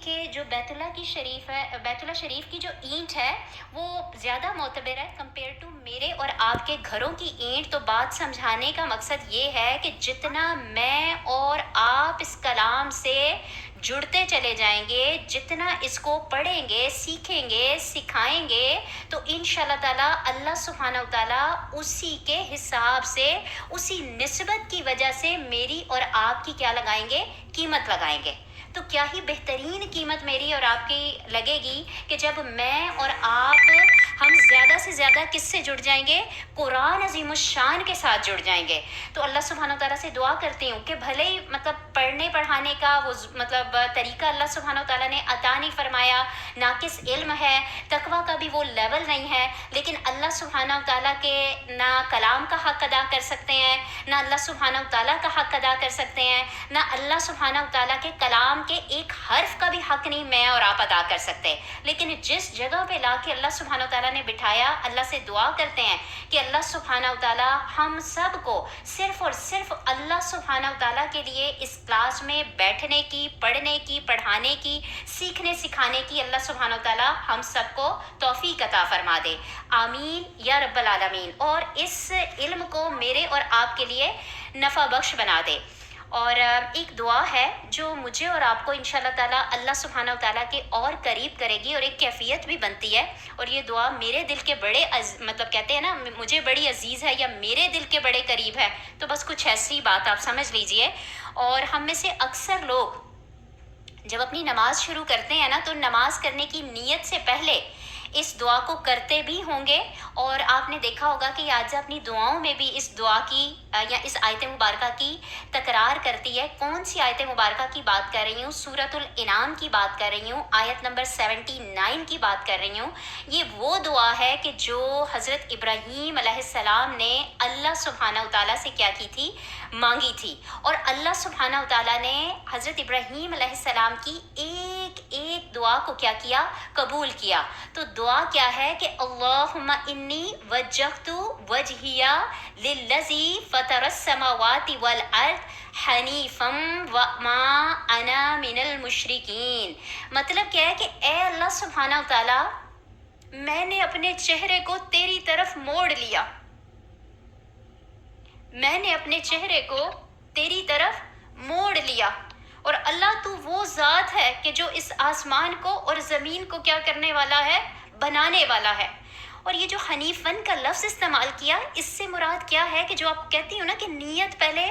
کہ جو بیت اللہ کی شریف ہے، بیت اللہ شریف کی جو اینٹ ہے وہ زیادہ معتبر ہے کمپیئر ٹو میرے اور آپ کے گھروں کی اینٹ. تو بات سمجھانے کا مقصد یہ ہے کہ جتنا میں اور آپ اس کلام سے جڑتے چلے جائیں گے، جتنا اس کو پڑھیں گے، سیکھیں گے، سکھائیں گے، تو انشاءاللہ تعالیٰ اللہ سبحانہ و تعالیٰ اسی کے حساب سے، اسی نسبت کی وجہ سے میری اور آپ کی کیا لگائیں گے؟ قیمت لگائیں گے. تو کیا ہی بہترین قیمت میری اور آپ کی لگے گی کہ جب میں اور آپ ہم زیادہ سے زیادہ کس سے جڑ جائیں گے؟ قرآن عظیم الشان کے ساتھ جڑ جائیں گے. تو اللہ سبحانہ تعالیٰ سے دعا کرتی ہوں کہ بھلے ہی پڑھنے پڑھانے کا وہ طریقہ اللہ سبحانہ تعالیٰ نے عطا نہیں فرمایا، ناقص علم ہے، تقویٰ کا بھی وہ لیول نہیں ہے، لیکن اللہ سبحانہ تعالیٰ کے نہ کلام کا حق ادا کر سکتے ہیں، نہ اللہ سبحانہ تعالیٰ کا حق ادا کر سکتے ہیں، نہ اللہ سبحانہ تعالیٰ کے کلام کے ایک حرف کا بھی حق نہیں میں اور آپ ادا کر سکتے. لیکن جس جگہ پہ لا کے اللہ سبحانہ تعالیٰ نے بٹھایا، اللہ سے دعا کرتے ہیں کہ اللہ سبحانہ تعالیٰ ہم سب کو صرف اور صرف اللہ سبحانہ تعالیٰ کے لیے اس کلاس میں بیٹھنے کی، پڑھنے کی، پڑھانے کی، سیکھنے سکھانے کی اللہ سبحانہ تعالیٰ ہم سب کو توفیق عطا فرما دے. آمین یا رب العالمین. اور اس علم کو میرے اور آپ کے لیے نفع بخش بنا دے. اور ایک دعا ہے جو مجھے اور آپ کو انشاءاللہ تعالیٰ اللہ سبحانہ تعالیٰ کے اور قریب کرے گی، اور ایک کیفیت بھی بنتی ہے. اور یہ دعا میرے دل کے بڑے کہتے ہیں نا مجھے بڑی عزیز ہے یا میرے دل کے بڑے قریب ہے، تو بس کچھ ایسی بات آپ سمجھ لیجئے. اور ہم میں سے اکثر لوگ جب اپنی نماز شروع کرتے ہیں نا تو نماز کرنے کی نیت سے پہلے اس دعا کو کرتے بھی ہوں گے. اور آپ نے دیکھا ہوگا کہ آج اپنی دعاؤں میں بھی اس دعا کی یا اس آیت مبارکہ کی تکرار کرتی ہے. کون سی آیت مبارکہ کی بات کر رہی ہوں؟ سورۃ الانعام کی بات کر رہی ہوں، آیت نمبر 79 کی بات کر رہی ہوں. یہ وہ دعا ہے کہ جو حضرت ابراہیم علیہ السلام نے اللہ سبحانہ تعالیٰ سے کیا کی تھی؟ مانگی تھی. اور اللہ سبحانہ تعالیٰ نے حضرت ابراہیم علیہ السلام کی ایک ایک دعا کو کیا کیا؟ قبول کیا. تو دعا کیا ہے کہ اللہم انی وجہت وجہی للذی فطر السماوات والارض حنیفا وما انا من المشرکین. مطلب کیا ہے کہ اے اللہ سبحانہ تعالیٰ، میں نے اپنے چہرے کو تیری طرف موڑ لیا، میں نے اپنے چہرے کو تیری طرف موڑ لیا. اور اللہ تو وہ ذات ہے کہ جو اس آسمان کو اور زمین کو کیا کرنے والا ہے؟ بنانے والا ہے. اور یہ جو حنیفن کا لفظ استعمال کیا، اس سے مراد کیا ہے کہ جو آپ کہتی ہو نا کہ نیت پہلے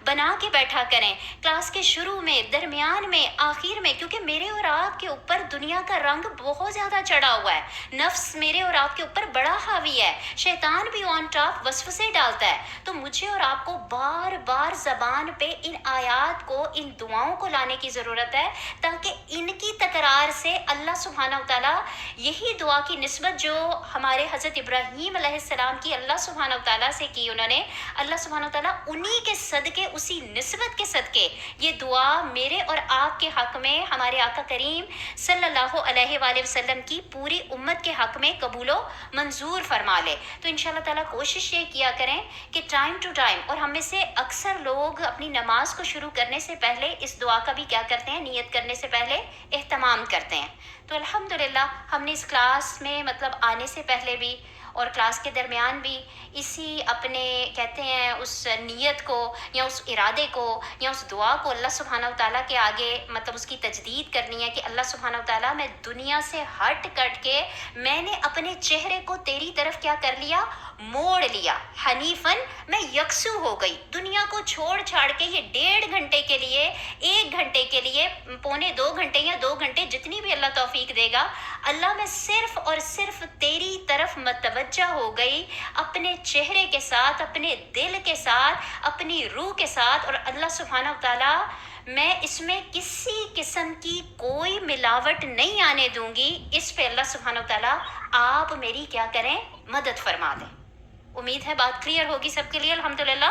بنا کے بیٹھا کریں، کلاس کے شروع میں، درمیان میں، آخر میں، کیونکہ میرے اور آپ کے اوپر دنیا کا رنگ بہت زیادہ چڑھا ہوا ہے. نفس میرے اور آپ کے اوپر بڑا حاوی ہے، شیطان بھی آن ٹاپ وسوسے ڈالتا ہے. تو مجھے اور آپ کو بار بار زبان پہ ان آیات کو، ان دعاؤں کو لانے کی ضرورت ہے، تاکہ ان کی تکرار سے اللہ سبحانہ تعالیٰ یہی دعا کی نسبت جو ہمارے حضرت ابراہیم علیہ السلام کی اللہ سبحانہ تعالیٰ سے کی انہوں نے، اللہ سبحانہ تعالیٰ انہی کے صدقے، اسی نسبت کے صدقے یہ دعا میرے اور آپ کے حق میں، ہمارے آقا کریم صلی اللہ علیہ وآلہ وسلم کی پوری امت کے حق میں قبول و منظور فرما لے. تو انشاءاللہ تعالیٰ کوشش یہ کیا کریں کہ ٹائم ٹو ٹائم، اور ہم میں سے اکثر لوگ اپنی نماز کو شروع کرنے سے پہلے اس دعا کا بھی کیا کرتے ہیں؟ نیت کرنے سے پہلے اہتمام کرتے ہیں. تو الحمدللہ ہم نے اس کلاس میں آنے سے پہلے بھی اور کلاس کے درمیان بھی اسی اپنے کہتے ہیں اس نیت کو یا اس ارادے کو یا اس دعا کو اللہ سبحانہ تعالیٰ کے آگے اس کی تجدید کرنی ہے کہ اللہ سبحانہ تعالیٰ، میں دنیا سے ہٹ کٹ کے میں نے اپنے چہرے کو تیری طرف کیا کر لیا؟ موڑ لیا. حنیفن، میں یکسو ہو گئی، دنیا کو چھوڑ چھاڑ کے یہ 1.5 گھنٹے کے لیے، 1 گھنٹے کے لیے، 1.25 گھنٹے یا 2 گھنٹے، جتنی بھی اللہ توفیق دے گا، اللہ میں صرف اور صرف تیری طرف متوجہ ہو گئی، اپنے چہرے کے ساتھ، اپنے دل کے ساتھ، اپنی روح کے ساتھ. اور اللہ سبحانہ تعالیٰ، میں اس میں کسی قسم کی کوئی ملاوٹ نہیں آنے دوں گی. اس پہ اللہ سبحانہ تعالیٰ آپ میری کیا کریں؟ مدد فرما دیں. امید ہے بات کلیئر ہوگی سب کے لیے. الحمدللہ.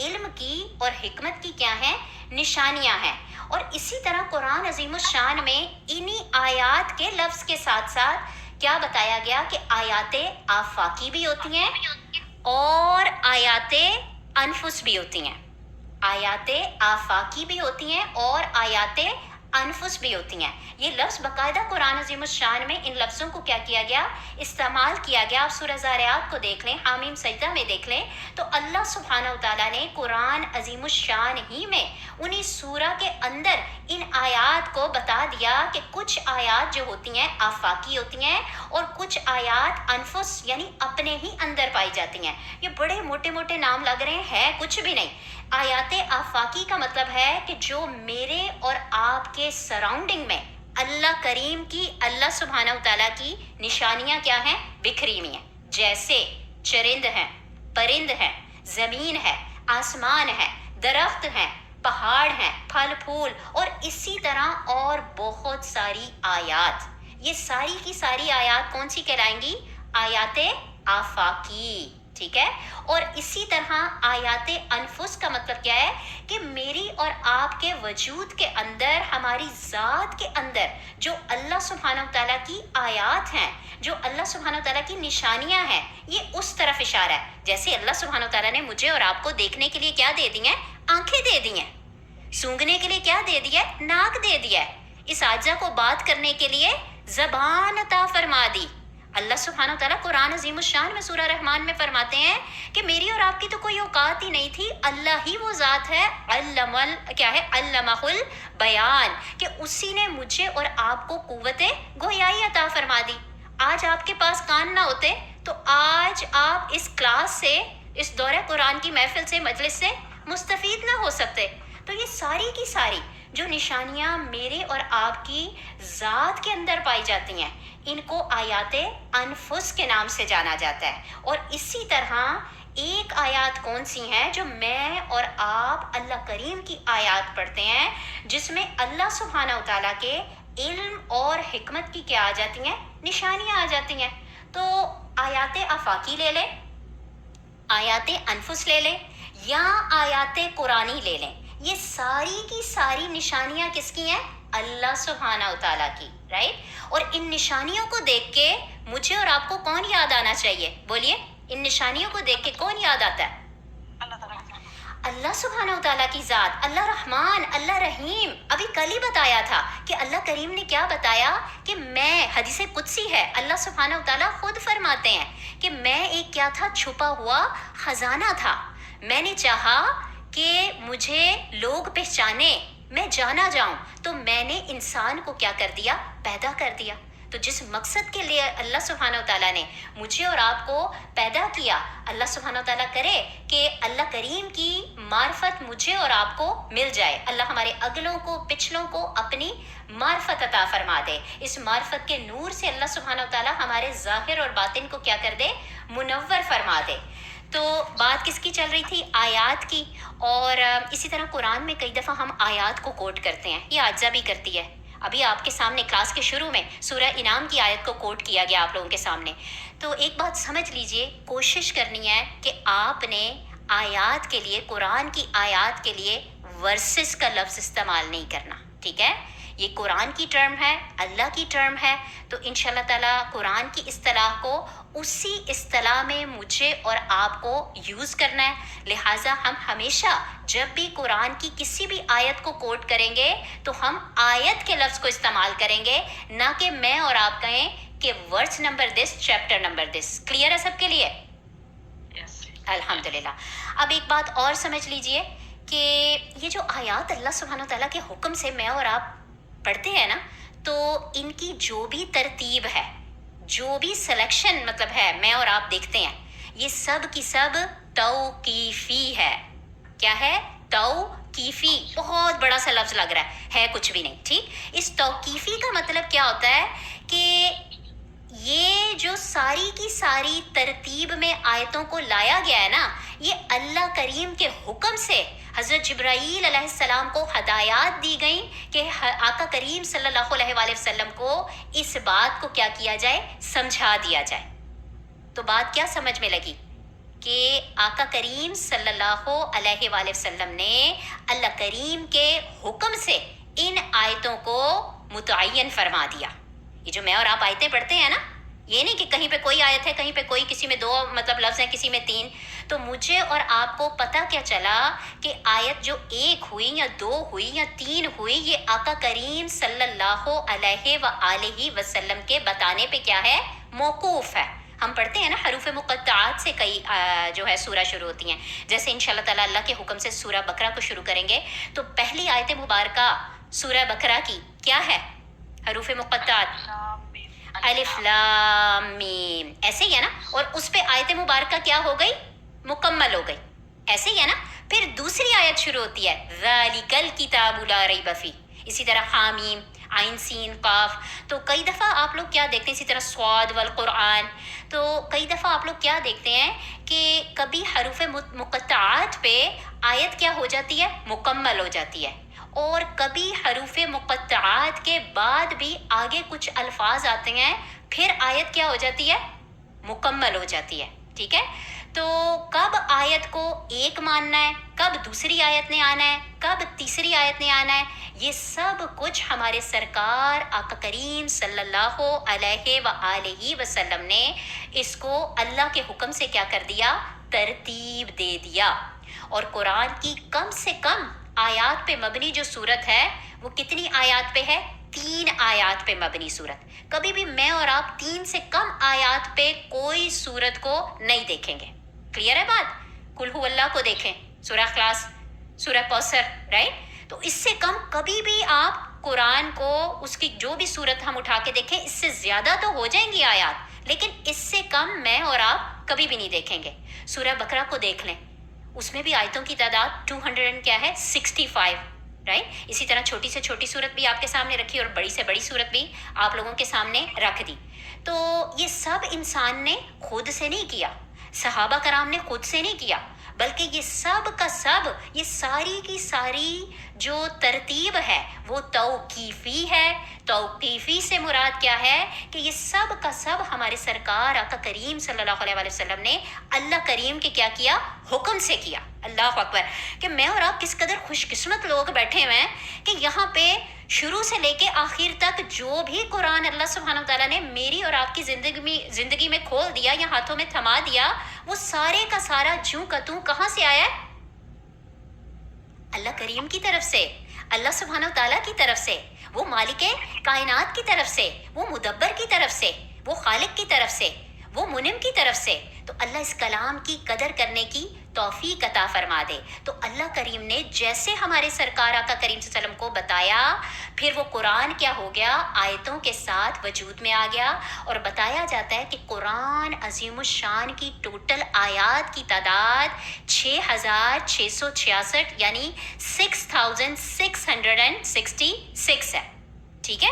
علم کی اور حکمت کی کیا ہیں؟ نشانیاں ہیں. اور اسی طرح قرآن عظیم الشان میں انہی آیات کے لفظ کے ساتھ ساتھ کیا بتایا گیا کہ آیات آفاقی بھی ہوتی ہیں اور آیات انفس بھی ہوتی ہیں. آیات آفاقی بھی ہوتی ہیں اور آیات انفس بھی ہوتی ہیں. یہ لفظ باقاعدہ قرآن عظیم الشان میں ان لفظوں کو کیا کیا گیا؟ استعمال کیا گیا. آپ سورہ زاریات کو دیکھ لیں، حامیم سجدہ میں دیکھ لیں، تو اللہ سبحانہ وتعالیٰ نے قرآن عظیم الشان ہی میں انہی سورہ کے اندر ان آیات کو بتا دیا کہ کچھ آیات جو ہوتی ہیں آفاقی ہوتی ہیں اور کچھ آیات انفس یعنی اپنے ہی اندر پائی جاتی ہیں. یہ بڑے موٹے موٹے نام لگ رہے ہیں کچھ بھی نہیں. آیات آفاقی کا مطلب ہے کہ جو میرے اور آپ کے سراؤنڈنگ میں اللہ کریم کی، اللہ سبحانہ وتعالیٰ کی نشانیاں کیا ہیں؟ بکھری ہوئی ہیں. جیسے چرند ہیں، پرند ہیں، زمین ہے، آسمان ہے، درخت ہیں، پہاڑ ہیں، پھل پھول، اور اسی طرح اور بہت ساری آیات. یہ ساری کی ساری آیات کون سی کہلائیں گی؟ آیات آفاقی. ٹھیک ہے. اور اسی طرح آیات انفس کا مطلب کیا ہے؟ کہ میری اور آپ کے وجود کے اندر، ہماری ذات کے اندر جو اللہ سبحانہ وتعالیٰ کی آیات ہیں، جو اللہ سبحانہ وتعالیٰ کی نشانیاں ہیں، یہ اس طرف اشارہ ہے. جیسے اللہ سبحانہ وتعالیٰ نے مجھے اور آپ کو دیکھنے کے لیے کیا دے دی ہیں؟ آنکھیں دے دی ہیں. سونگھنے کے لیے کیا دے دیا ہے؟ ناک دے دیا ہے. اس عاجزہ کو بات کرنے کے لیے زبان عطا فرما دی. اللہ سبحانہ وتعالیٰ قرآن عظیم الشان میں سورہ رحمان میں فرماتے ہیں کہ میری اور آپ کی تو کوئی اوقات ہی نہیں تھی، اللہ ہی وہ ذات ہے، علمہ البیان، کہ اسی نے مجھے اور آپ کو قوت گویائی عطا فرما دی. آج آپ کے پاس کان نہ ہوتے تو آج آپ اس کلاس سے، اس دورہ قرآن کی محفل سے، مجلس سے مستفید نہ ہو سکتے. تو یہ ساری کی ساری جو نشانیاں میرے اور آپ کی ذات کے اندر پائی جاتی ہیں، ان کو آیات انفس کے نام سے جانا جاتا ہے. اور اسی طرح ایک آیات کون سی ہیں جو میں اور آپ اللہ کریم کی آیات پڑھتے ہیں، جس میں اللہ سبحانہ وتعالیٰ کے علم اور حکمت کی کیا آ جاتی ہیں؟ نشانیاں آ جاتی ہیں. تو آیات آفاقی لے لیں، آیات انفس لے لیں، یا آیات قرآنی لے لیں، یہ ساری کی ساری نشانیاں کس کی ہیں؟ اللہ سبحانہ وتعالیٰ کی. رائٹ. اور ان نشانیوں کو دیکھ کے مجھے اور آپ کو کون یاد آنا چاہیے؟ بولیے. ان نشانیوں کو دیکھ کے کون یاد آتا ہے؟ اللہ سبحانہ وتعالیٰ کی ذات، اللہ رحمان، اللہ رحیم. ابھی کل ہی بتایا تھا کہ اللہ کریم نے کیا بتایا کہ میں، حدیث قدسی ہے، اللہ سبحانہ وتعالیٰ خود فرماتے ہیں کہ میں ایک کیا تھا؟ چھپا ہوا خزانہ تھا. میں نے چاہا کہ مجھے لوگ پہچانے، میں جانا جاؤں، تو میں نے انسان کو کیا کر دیا؟ پیدا کر دیا. تو جس مقصد کے لیے اللہ سبحانہ وتعالیٰ نے مجھے اور آپ کو پیدا کیا، اللہ سبحانہ وتعالیٰ کرے کہ اللہ کریم کی معرفت مجھے اور آپ کو مل جائے. اللہ ہمارے اگلوں کو، پچھلوں کو اپنی معرفت عطا فرما دے. اس معرفت کے نور سے اللہ سبحانہ وتعالیٰ ہمارے ظاہر اور باطن کو کیا کر دے؟ منور فرما دے. تو بات کس کی چل رہی تھی؟ آیات کی. اور اسی طرح قرآن میں کئی دفعہ ہم آیات کو کوٹ کرتے ہیں، یہ عاجزہ بھی کرتی ہے. ابھی آپ کے سامنے کلاس کے شروع میں سورہ انعام کی آیت کو کوٹ کیا گیا آپ لوگوں کے سامنے. تو ایک بات سمجھ لیجئے، کوشش کرنی ہے کہ آپ نے آیات کے لیے، قرآن کی آیات کے لیے ورسز کا لفظ استعمال نہیں کرنا. ٹھیک ہے. یہ قرآن کی ٹرم ہے، اللہ کی ٹرم ہے. تو انشاءاللہ تعالیٰ قرآن کی اصطلاح کو اسی اصطلاح میں مجھے اور آپ کو یوز کرنا ہے. لہٰذا ہم ہمیشہ جب بھی قرآن کی کسی بھی آیت کو کوٹ کریں گے تو ہم آیت کے لفظ کو استعمال کریں گے، نہ کہ میں اور آپ کہیں کہ ورس نمبر دس، چیپٹر نمبر دس. کلیئر ہے سب کے لیے؟ الحمدللہ. اب ایک بات اور سمجھ لیجئے کہ یہ جو آیات اللہ سبحانہ وتعالیٰ کے حکم سے میں اور آپ پڑھتے ہیں نا، تو ان کی جو بھی ترتیب ہے، جو بھی سلیکشن مطلب ہے، میں اور آپ دیکھتے ہیں، یہ سب کی سب توقیفی ہے. کیا ہے؟ توقیفی. بہت بڑا سا لفظ لگ رہا ہے کچھ بھی نہیں. ٹھیک. اس توقیفی کا مطلب کیا ہوتا ہے کہ یہ جو ساری کی ساری ترتیب میں آیتوں کو لایا گیا ہے نا، یہ اللہ کریم کے حکم سے حضرت جبرائیل علیہ السلام کو ہدایات دی گئیں کہ آقا کریم صلی اللہ علیہ وآلہ وسلم کو اس بات کو کیا کیا جائے؟ سمجھا دیا جائے. تو بات کیا سمجھ میں لگی؟ کہ آقا کریم صلی اللہ علیہ وآلہ وسلم نے اللہ کریم کے حکم سے ان آیتوں کو متعین فرما دیا. یہ جو میں اور آپ آیتیں پڑھتے ہیں نا، یہ نہیں کہ کہیں پہ کوئی آیت ہے، کہیں پہ کوئی، کسی میں 2 لفظ ہیں، کسی میں 3. تو مجھے اور آپ کو پتہ کیا چلا کہ آیت جو 1 ہوئی یا 2 ہوئی یا 3 ہوئی، یہ آقا کریم صلی اللہ علیہ وآلہ وسلم کے بتانے پہ کیا ہے؟ موقوف ہے. ہم پڑھتے ہیں نا حروف مقطعات سے کئی جو ہے سورہ شروع ہوتی ہیں. جیسے انشاءاللہ تعالیٰ اللہ کے حکم سے سورہ بقرہ کو شروع کریں گے تو پہلی آیت مبارکہ سورہ بقرہ کی کیا ہے؟ حروف مقطعات الف لام میم، ایسے ہی ہے نا. اور اس پہ آیت مبارکہ کیا ہو گئی؟ مکمل ہو گئی. ایسے ہی ہے نا. پھر دوسری آیت شروع ہوتی ہے ذالک الکتاب لا ریب فیہ. اسی طرح حامیم، عین سین قاف. تو کئی دفعہ آپ لوگ کیا دیکھتے ہیں، اسی طرح صاد والقرآن. تو کئی دفعہ آپ لوگ کیا دیکھتے ہیں کہ کبھی حروف مقطعات پہ آیت کیا ہو جاتی ہے؟ مکمل ہو جاتی ہے. اور کبھی حروف مقطعات کے بعد بھی آگے کچھ الفاظ آتے ہیں، پھر آیت کیا ہو جاتی ہے؟ مکمل ہو جاتی ہے. ٹھیک ہے. تو کب آیت کو ایک ماننا ہے، کب دوسری آیت نے آنا ہے، کب تیسری آیت نے آنا ہے، یہ سب کچھ ہمارے سرکار آقا کریم صلی اللہ علیہ وآلہ وسلم نے اس کو اللہ کے حکم سے کیا کر دیا؟ ترتیب دے دیا. اور قرآن کی کم سے کم آیات پہ مبنی جو صورت ہے وہ کتنی آیات پہ ہے؟ 3 آیات پہ مبنی صورت. کبھی بھی میں اور آپ 3 سے کم آیات پہ کوئی صورت کو نہیں دیکھیں گے. کلیئر ہے بات؟ قل ہو اللہ کو دیکھیں، سورہ اخلاص، سورہ کوثر، رائٹ. تو اس سے کم کبھی بھی آپ قرآن کو، اس کی جو بھی صورت ہم اٹھا کے دیکھیں، اس سے زیادہ تو ہو جائیں گی آیات، لیکن اس سے کم میں اور آپ کبھی بھی نہیں دیکھیں گے. سورہ بقرہ کو دیکھ لیں، اس میں بھی آیتوں کی تعداد 200 کیا ہے؟ 65، رائٹ. اسی طرح چھوٹی سے چھوٹی صورت بھی آپ کے سامنے رکھی اور بڑی سے بڑی صورت بھی آپ لوگوں کے سامنے رکھ دی. تو یہ سب انسان نے خود سے نہیں کیا، صحابہ کرام نے خود سے نہیں کیا، بلکہ یہ سب کا سب، یہ ساری کی ساری جو ترتیب ہے وہ توقیفی ہے. توقیفی سے مراد کیا ہے؟ کہ یہ سب کا سب ہمارے سرکار آقا کریم صلی اللہ علیہ وسلم نے اللہ کریم کے کیا کیا؟ حکم سے کیا. اللہ اکبر. کہ میں اور آپ کس قدر خوش قسمت لوگ بیٹھے ہوئے ہیں کہ یہاں پہ شروع سے لے کے آخر تک جو بھی قرآن اللہ سبحانہ وتعالیٰ نے میری اور آپ کی زندگی میں کھول دیا یا ہاتھوں میں تھما دیا، وہ سارے کا سارا جوں کا توں کہاں سے آیا ہے؟ اللہ کریم کی طرف سے، اللہ سبحانہ وتعالیٰ کی طرف سے، وہ مالک کائنات کی طرف سے، وہ مدبر کی طرف سے، وہ خالق کی طرف سے، وہ منم کی طرف سے. تو اللہ اس کلام کی قدر کرنے کی توفیق عطا فرما دے. تو اللہ کریم نے جیسے ہمارے سرکار آقا کریم صلی اللہ علیہ وسلم کو بتایا، پھر وہ قرآن کیا ہو گیا؟ آیتوں کے ساتھ وجود میں آ گیا. اور بتایا جاتا ہے کہ قرآن عظیم الشان کی ٹوٹل آیات کی تعداد 6666 یعنی 6666 ہے. ٹھیک ہے.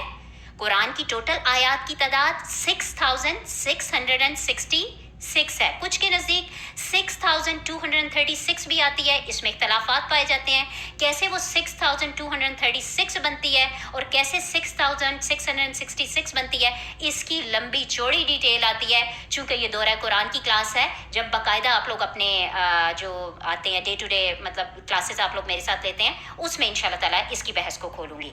قرآن کی ٹوٹل آیات کی تعداد 6666 ہے. کچھ کے نزدیک 6236 بھی آتی ہے. اس میں اختلافات پائے جاتے ہیں کیسے وہ 6236 بنتی ہے اور کیسے 6666 بنتی ہے. اس کی لمبی چوڑی ڈیٹیل آتی ہے. چونکہ یہ دورہ قرآن کی کلاس ہے، جب باقاعدہ آپ لوگ اپنے جو آتے ہیں ڈے ٹو ڈے مطلب کلاسز آپ لوگ میرے ساتھ لیتے ہیں، اس میں انشاءاللہ تعالیٰ اس کی بحث کو کھولوں گی.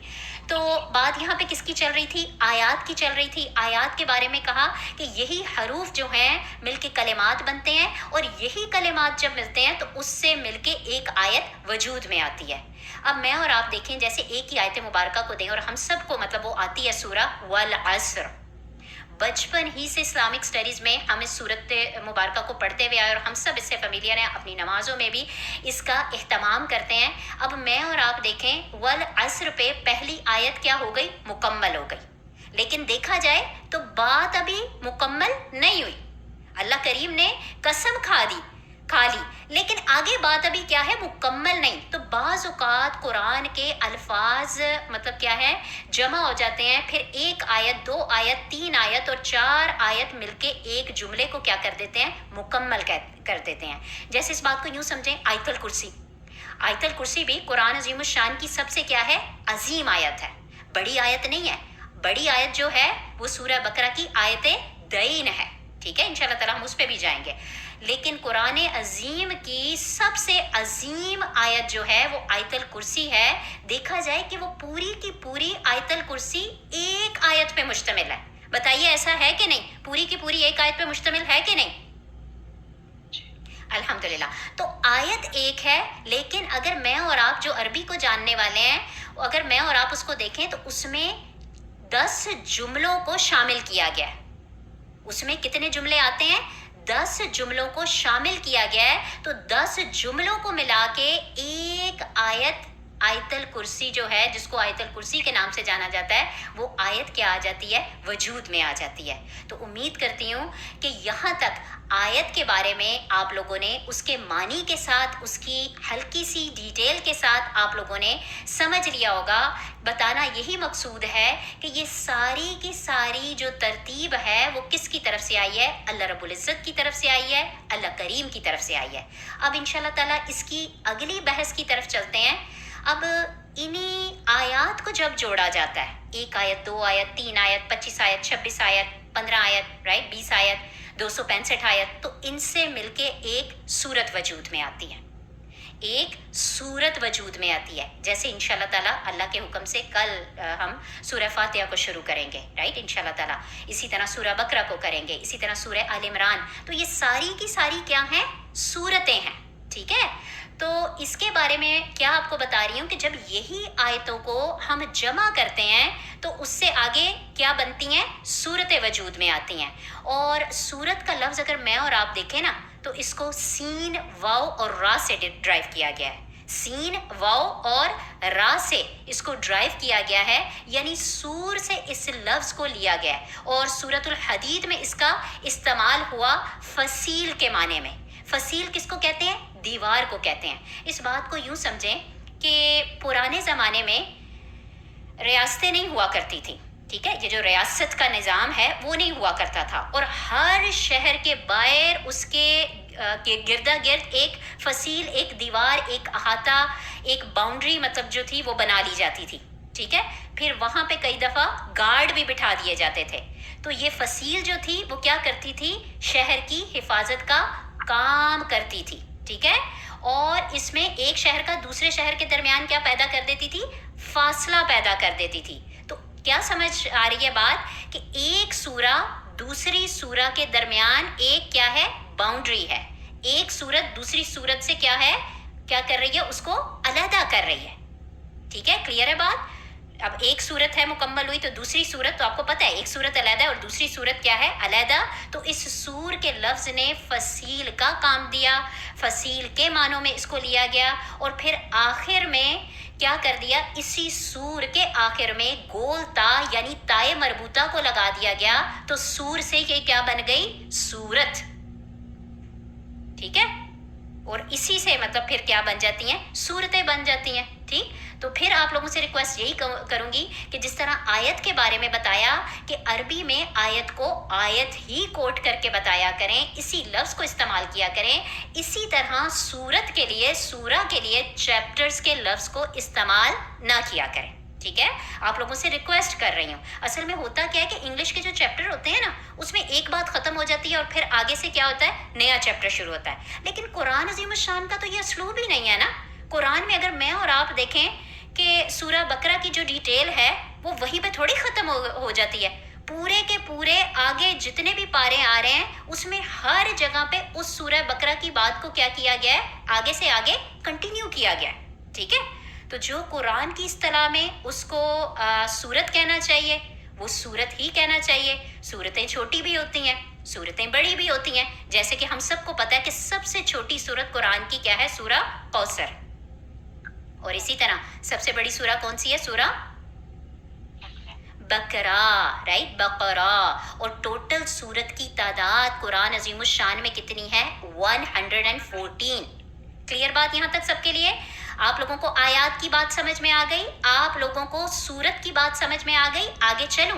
تو بات یہاں پہ کس کی چل رہی تھی؟ آیات کی چل رہی تھی. آیات کے بارے میں کہا کہ یہی حروف جو ہیں مل کے کلمات بنتے ہیں، اور یہی کلمات جب ملتے ہیں تو اس سے مل کے ایک آیت وجود میں آتی ہے. اب میں اور آپ دیکھیں، جیسے ایک ہی آیت مبارکہ کو دیں اور ہم سب کو مطلب وہ آتی ہے سورہ والعصر. بچپن ہی سے اسلامک سٹڈیز میں ہم اس صورت مبارکہ کو پڑھتے ہوئے آئے اور ہم سب اس سے فیملیئر ہیں، اپنی نمازوں میں بھی اس کا اہتمام کرتے ہیں. اب میں اور آپ دیکھیں والعصر پہ پہلی آیت کیا ہو گئی؟ مکمل ہو گئی. لیکن دیکھا جائے تو بات ابھی مکمل نہیں ہوئی. اللہ کریم نے قسم کھا لی، لیکن آگے بات ابھی کیا ہے؟ مکمل نہیں. تو بعض اوقات قرآن کے الفاظ مطلب کیا ہے؟ جمع ہو جاتے ہیں، پھر ایک آیت، 2 آیت، 3 آیت اور 4 آیت مل کے ایک جملے کو کیا کر دیتے ہیں؟ مکمل کر دیتے ہیں. جیسے اس بات کو یوں سمجھیں، آیت الکرسی. آیت الکرسی بھی قرآن عظیم الشان کی سب سے کیا ہے؟ عظیم آیت ہے، بڑی آیت نہیں ہے. بڑی آیت جو ہے وہ سورہ بقرہ کی آیت دین ہے. ٹھیک ہے، انشاءاللہ تعالیٰ ہم اس پہ بھی جائیں گے. لیکن قرآن عظیم کی سب سے عظیم آیت جو ہے وہ آیت الکرسی ہے. دیکھا جائے کہ وہ پوری کی پوری آیت الکرسی ایک آیت پہ مشتمل ہے. بتائیے ایسا ہے کہ نہیں؟ پوری کی پوری ایک آیت پہ مشتمل ہے کہ نہیں؟ الحمدللہ. تو آیت ایک ہے، لیکن اگر میں اور آپ جو عربی کو جاننے والے ہیں، اگر میں اور آپ اس کو دیکھیں تو اس میں 10 جملوں کو شامل کیا گیا ہے. اس میں کتنے جملے آتے ہیں؟ 10 جملوں کو شامل کیا گیا ہے. تو 10 جملوں کو ملا کے ایک آیت الکرسی جو ہے، جس کو آیت الکرسی کے نام سے جانا جاتا ہے، وہ آیت کیا آ جاتی ہے؟ وجود میں آ جاتی ہے. تو امید کرتی ہوں کہ یہاں تک آیت کے بارے میں آپ لوگوں نے اس کے معنی کے ساتھ، اس کی ہلکی سی ڈیٹیل کے ساتھ آپ لوگوں نے سمجھ لیا ہوگا. بتانا یہی مقصود ہے کہ یہ ساری کی ساری جو ترتیب ہے وہ کس کی طرف سے آئی ہے؟ اللہ رب العزت کی طرف سے آئی ہے، اللہ کریم کی طرف سے آئی ہے. اب انشاءاللہ تعالیٰ اس کی اگلی بحث کی طرف چلتے ہیں. اب انہی آیات کو جب جوڑا جاتا ہے، 1 آیت، 2 آیت، 3 آیت، 25 آیت، 26 آیت، 15 آیت، رائٹ، 20 آیت، 265 آیت، تو ان سے مل کے ایک صورت وجود میں آتی ہے. ایک صورت وجود میں آتی ہے. جیسے انشاءاللہ تعالیٰ اللہ کے حکم سے کل ہم سورہ فاتحہ کو شروع کریں گے، رائٹ، انشاءاللہ تعالیٰ. اسی طرح سورہ بقرہ کو کریں گے، اسی طرح سورہ آل عمران. تو یہ ساری کی ساری کیا ہیں؟ صورتیں ہیں. ٹھیک ہے. تو اس کے بارے میں کیا آپ کو بتا رہی ہوں کہ جب یہی آیتوں کو ہم جمع کرتے ہیں تو اس سے آگے کیا بنتی ہیں؟ صورتیں وجود میں آتی ہیں. اور صورت کا لفظ اگر میں اور آپ دیکھیں نا تو اس کو سین، واو اور را سے ڈرائیو کیا گیا ہے. سین، واو اور را سے اس کو ڈرائیو کیا گیا ہے، یعنی سور سے اس لفظ کو لیا گیا ہے. اور سورۃ الحدید میں اس کا استعمال ہوا فصیل کے معنی میں. فصیل کس کو کہتے ہیں؟ دیوار کو کہتے ہیں. اس بات کو یوں سمجھیں کہ پرانے زمانے میں ریاستیں نہیں ہوا کرتی تھیں. ٹھیک ہے، یہ جو ریاست کا نظام ہے وہ نہیں ہوا کرتا تھا، اور ہر شہر کے باہر اس کے گردا گرد ایک فصیل، ایک دیوار، ایک احاطہ، ایک باؤنڈری مطلب جو تھی وہ بنا لی جاتی تھی. ٹھیک ہے. پھر وہاں پہ کئی دفعہ گارڈ بھی بٹھا دیے جاتے تھے. تو یہ فصیل جو تھی وہ کیا کرتی تھی؟ شہر کی حفاظت کا کام کرتی تھی. ٹھیک ہے. اور اس میں ایک شہر کا دوسرے شہر کے درمیان کیا پیدا کر دیتی تھی؟ فاصلہ پیدا کر دیتی تھی. تو کیا سمجھ آ رہی ہے بات کہ ایک سورہ دوسری سورہ کے درمیان ایک کیا ہے؟ باؤنڈری ہے. ایک سورت دوسری سورت سے کیا ہے؟ کیا کر رہی ہے؟ اس کو علیحدہ کر رہی ہے. ٹھیک ہے، کلیئر ہے بات؟ اب ایک صورت ہے مکمل ہوئی تو دوسری صورت، تو آپ کو پتہ ہے ایک صورت علیحدہ ہے اور دوسری صورت کیا ہے؟ علیحدہ. تو اس سور کے لفظ نے فصیل کا کام دیا، فصیل کے معنوں میں اس کو لیا گیا. اور پھر آخر میں کیا کر دیا؟ اسی سور کے آخر میں گول تا یعنی تائے مربوطہ کو لگا دیا گیا. تو سور سے یہ کیا بن گئی؟ صورت. ٹھیک ہے. اور اسی سے مطلب پھر کیا بن جاتی ہیں؟ صورتیں بن جاتی ہیں. ٹھیک. تو پھر آپ لوگوں سے ریکویسٹ یہی کروں گی کہ جس طرح آیت کے بارے میں بتایا کہ عربی میں آیت کو آیت ہی کوٹ کر کے بتایا کریں، اسی لفظ کو استعمال کیا کریں. اسی طرح سورت کے لیے، سورہ کے لیے چیپٹرز کے لفظ کو استعمال نہ کیا کریں. ٹھیک ہے. آپ لوگوں سے ریکویسٹ کر رہی ہوں. اصل میں ہوتا کیا ہے کہ انگلش کے جو چیپٹر ہوتے ہیں نا اس میں ایک بات ختم ہو جاتی ہے اور پھر آگے سے کیا ہوتا ہے؟ نیا چیپٹر شروع ہوتا ہے. لیکن قرآن عظیم الشان کا تو یہ اسلوب ہی نہیں ہے نا. قرآن میں اگر میں اور آپ دیکھیں کہ سورہ بقرہ کی جو ڈیٹیل ہے وہ وہیں پہ تھوڑی ختم ہو جاتی ہے. پورے کے پورے آگے جتنے بھی پارے آ رہے ہیں اس میں ہر جگہ پہ اس سورہ بقرہ کی بات کو کیا کیا گیا ہے؟ آگے سے آگے کنٹینیو کیا گیا ہے. ٹھیک ہے. تو جو قرآن کی اصطلاح میں اس کو سورت کہنا چاہیے وہ سورت ہی کہنا چاہیے. سورتیں چھوٹی بھی ہوتی ہیں، سورتیں بڑی بھی ہوتی ہیں. جیسے کہ ہم سب کو پتہ ہے کہ سب سے چھوٹی سورت قرآن کی کیا ہے؟ سورہ کوثر. اور اسی طرح سب سے بڑی سورہ کون سی ہے؟ سورہ بقرہ، رائٹ، بقرہ. اور ٹوٹل سورت کی تعداد قرآن عظیم الشان میں کتنی ہے؟ 114. کلیئر بات یہاں تک سب کے لیے؟ آپ لوگوں کو آیات کی بات سمجھ میں آ گئی؟ آپ لوگوں کو سورت کی بات سمجھ میں آ گئی؟ آگے چلوں؟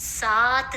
7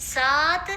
7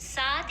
7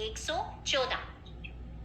114।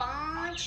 5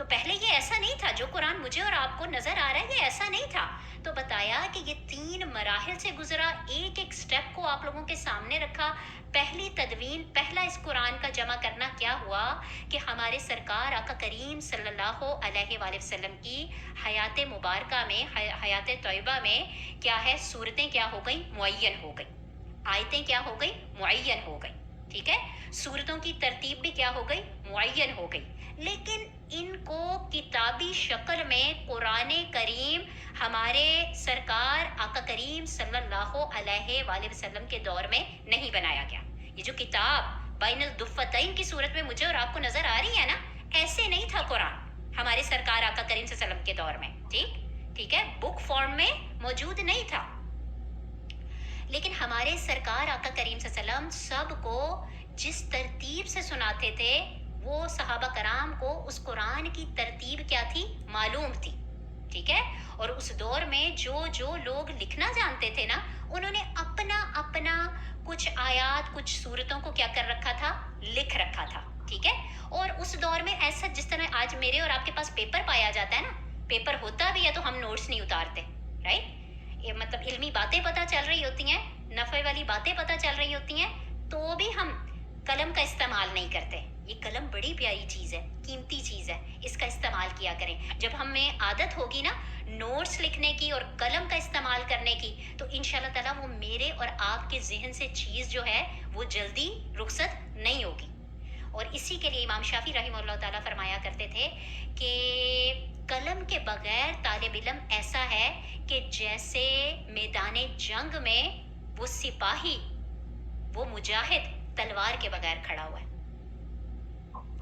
تو پہلے یہ ایسا نہیں تھا، جو قرآن مجھے اور آپ کو نظر آ رہا ہے یہ ایسا نہیں تھا. تو بتایا کہ یہ 3 مراحل سے گزرا، ایک ایک سٹیپ کو آپ لوگوں کے سامنے رکھا. پہلی تدوین، پہلا اس قرآن کا جمع کرنا کیا ہوا کہ ہمارے سرکار آقا کریم صلی اللہ علیہ وآلہ وسلم کی حیات مبارکہ میں، حیات طیبہ میں کیا ہے، صورتیں کیا ہو گئی، معین ہو گئی. آیتیں کیا ہو گئی، معین ہو گئی. ٹھیک ہے، صورتوں کی ترتیب بھی کیا ہو گئی، معین ہو گئی. لیکن ان کو کتابی شکل میں قرآن کریم ہمارے سرکار آقا کریم صلی اللہ علیہ وآلہ وسلم کے دور میں نہیں بنایا گیا. یہ جو کتاب بین الدفتین کی صورت میں مجھے اور آپ کو نظر آ رہی ہے نا، ایسے نہیں تھا قرآن ہمارے سرکار آقا کریم صلی اللہ علیہ وسلم کے دور میں. ٹھیک ہے، بک فارم میں موجود نہیں تھا. لیکن ہمارے سرکار آقا کریم صلی اللہ علیہ وسلم سب کو جس ترتیب سے سناتے تھے، وہ صحابہ کرام کو اس قرآن کی ترتیب کیا تھی، معلوم تھی. ٹھیک ہے، اور اس دور میں جو لوگ لکھنا جانتے تھے نا، انہوں نے اپنا اپنا کچھ آیات، کچھ صورتوں کو کیا کر رکھا تھا، لکھ رکھا تھا. ٹھیک ہے، اور اس دور میں ایسا جس طرح آج میرے اور آپ کے پاس پیپر پایا جاتا ہے نا، پیپر ہوتا بھی ہے تو ہم نوٹس نہیں اتارتے، رائٹ. یہ مطلب علمی باتیں پتہ چل رہی ہوتی ہیں، نفع والی باتیں پتہ چل رہی ہوتی ہیں، تو بھی ہم قلم کا استعمال نہیں کرتے. یہ قلم بڑی پیاری چیز ہے، قیمتی چیز ہے، اس کا استعمال کیا کریں. جب ہمیں عادت ہوگی نا نوٹس لکھنے کی اور قلم کا استعمال کرنے کی، تو انشاءاللہ تعالیٰ وہ میرے اور آپ کے ذہن سے چیز جو ہے وہ جلدی رخصت نہیں ہوگی. اور اسی کے لیے امام شافعی رحمہ اللہ تعالیٰ فرمایا کرتے تھے کہ قلم کے بغیر طالب علم ایسا ہے کہ جیسے میدان جنگ میں وہ سپاہی، وہ مجاہد تلوار کے بغیر کھڑا ہوا ہے.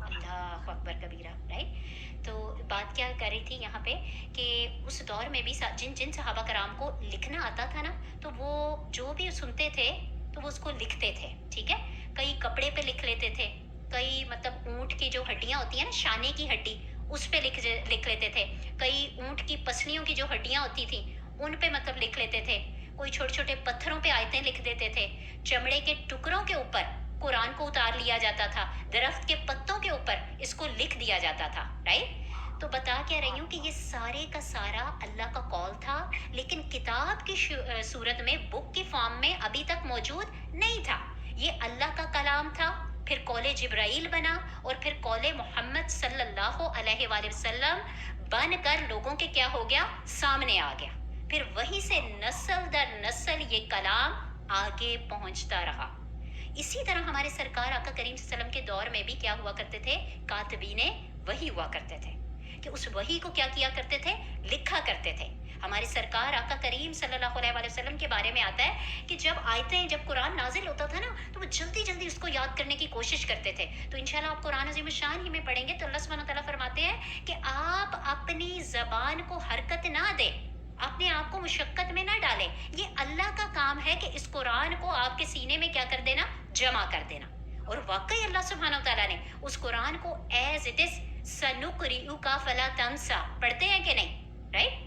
اللہ اکبر کبیرہ، رائٹ. تو بات کیا کر رہی تھی یہاں پہ کہ اس دور میں بھی جن صحابہ کرام کو لکھنا آتا تھا نا، تو وہ جو بھی سنتے تھے تو وہ اس کو لکھتے تھے. ٹھیک ہے، کئی کپڑے پہ لکھ لیتے تھے، کئی مطلب اونٹ کی جو ہڈیاں ہوتی ہیں نا، شانے کی ہڈی، اس پہ لکھ لیتے تھے. کئی اونٹ کی پسلیوں کی جو ہڈیاں ہوتی تھیں ان پہ مطلب لکھ لیتے تھے. کوئی چھوٹے چھوٹے پتھروں پہ آیتیں لکھ دیتے تھے. چمڑے کے ٹکڑوں کے اوپر قرآن کو اتار لیا جاتا تھا. درخت کے پتوں کے اوپر اس کو لکھ دیا جاتا تھا، رائٹ. تو بتا کیا رہی ہوں کہ یہ سارے کا سارا اللہ کا قول تھا، لیکن کتاب کی صورت میں، بک کی فارم میں ابھی تک موجود نہیں تھا. یہ اللہ کا کلام تھا، پھر قول جبرائیل بنا، اور پھر قول محمد صلی اللہ علیہ وآلہ وسلم بن کر لوگوں کے کیا ہو گیا، سامنے آ گیا. پھر وہیں سے نسل در نسل یہ کلام آگے پہنچتا رہا. اسی طرح ہمارے سرکار آقا کریم صلی اللہ علیہ وسلم کے دور میں بھی کیا ہوا کرتے تھے، کاتبین وحی ہوا کرتے تھے، کہ اس وحی کو کیا کیا کرتے تھے، لکھا کرتے تھے. ہمارے سرکار آقا کریم صلی اللہ علیہ وآلہ وسلم کے بارے میں آتا ہے کہ جب قرآن نازل ہوتا تھا نا، تو وہ جلدی جلدی اس کو یاد کرنے کی کوشش کرتے تھے. تو انشاءاللہ آپ قرآن عظیم الشان ہی میں پڑھیں گے تو اللہ سبحانہ تعالیٰ فرماتے ہیں کہ آپ اپنی زبان کو حرکت نہ دیں، اپنے آپ کو مشقت میں نہ ڈالیں. یہ اللہ کا کام ہے کہ اس قرآن کو آپ کے سینے میں کیا کر دینا، جمع کر دینا. اور واقعی اللہ سبحانہ تعالیٰ نے اس قرآن کو ایز اٹ از سنقرئک فلا تنسا پڑھتے ہیں کہ نہیں، رائٹ،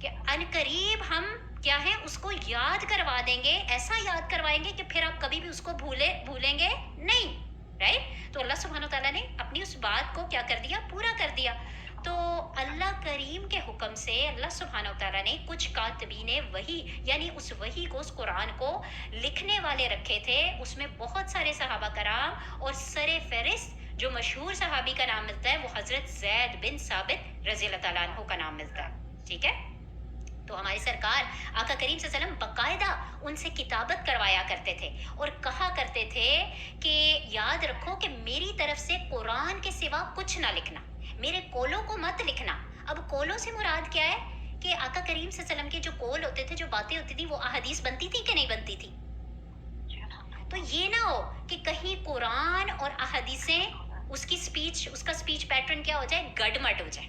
کہ ان قریب ہم کیا ہے اس کو یاد کروا دیں گے، ایسا یاد کروائیں گے کہ پھر آپ کبھی بھی اس کو بھولیں گے نہیں، رائٹ. تو اللہ سبحانہ تعالیٰ نے اپنی اس بات کو کیا کر دیا، پورا کر دیا. تو اللہ کریم کے حکم سے اللہ سبحانہ تعالیٰ نے کچھ کاتبین وحی، یعنی اس وحی کو، اس قرآن کو لکھنے والے رکھے تھے. اس میں بہت سارے صحابہ کرام، اور سر فہرست جو مشہور صحابی کا نام ملتا ہے وہ حضرت زید بن ثابت رضی اللہ تعالیٰ عنہ کا نام ملتا ہے. ٹھیک ہے، تو ہمارے سرکار آقا کریم صلی اللہ علیہ وسلم باقاعدہ ان سے کتابت کروایا کرتے تھے، اور کہا کرتے تھے کہ یاد رکھو کہ میری طرف سے قرآن کے سوا کچھ نہ لکھنا، میرے قولوں کو مت لکھنا. اب قولوں سے مراد کیا ہے کہ آقا کریم صلی اللہ علیہ وسلم کے جو قول ہوتے تھے، جو باتیں ہوتی تھیں، وہ احادیث بنتی تھی کہ نہیں بنتی تھی. تو یہ نہ ہو کہ کہیں قرآن اور احادیثیں، اس کا سپیچ پیٹرن کیا ہو جائے، گڈمٹ ہو جائے.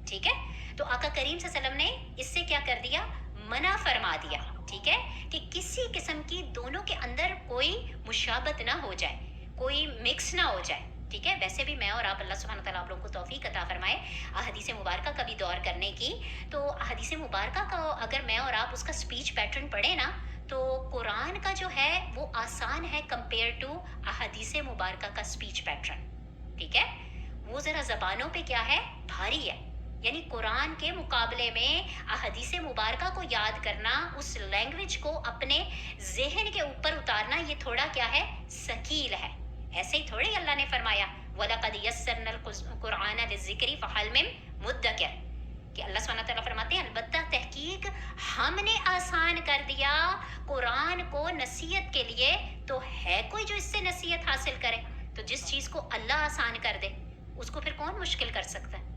ٹھیک ہے، تو آقا کریم صلی اللہ علیہ وسلم نے اس سے کیا کر دیا، منع فرما دیا. ٹھیک ہے، کہ کسی قسم کی دونوں کے اندر کوئی مشابہت نہ ہو جائے، کوئی مکس نہ ہو جائے. ٹھیک ہے، ویسے بھی میں اور آپ، اللہ سبحانہ تعالیٰ آپ لوگوں کو توفیق عطا فرمائے احادیث مبارکہ کا بھی دور کرنے کی. تو احادیث مبارکہ کا اگر میں اور آپ اس کا سپیچ پیٹرن پڑھیں نا، تو قرآن کا جو ہے وہ آسان ہے کمپیئر ٹو احادیث مبارکہ کا سپیچ پیٹرن. ٹھیک ہے، وہ ذرا زبانوں پہ کیا ہے، بھاری ہے. یعنی قرآن کے مقابلے میں احادیث مبارکہ کو یاد کرنا، اس لینگویج کو اپنے ذہن کے اوپر اتارنا، یہ تھوڑا کیا ہے، ثقیل ہے. ایسے ہی تھوڑی اللہ نے فرمایا وَلَقَدْ يَسَّرْنَا الْقُرْآنَ لِلذِّكْرِ فَهَلْ مِن مُدَّكِرٍ، کہ اللہ سبحانہ تعالیٰ فرماتے ہیں البتہ تحقیق ہم نے آسان کر دیا قرآن کو نصیحت کے لیے، تو ہے کوئی جو اس سے نصیحت حاصل کرے؟ تو جس چیز کو اللہ آسان کر دے اس کو پھر کون مشکل کر سکتا ہے؟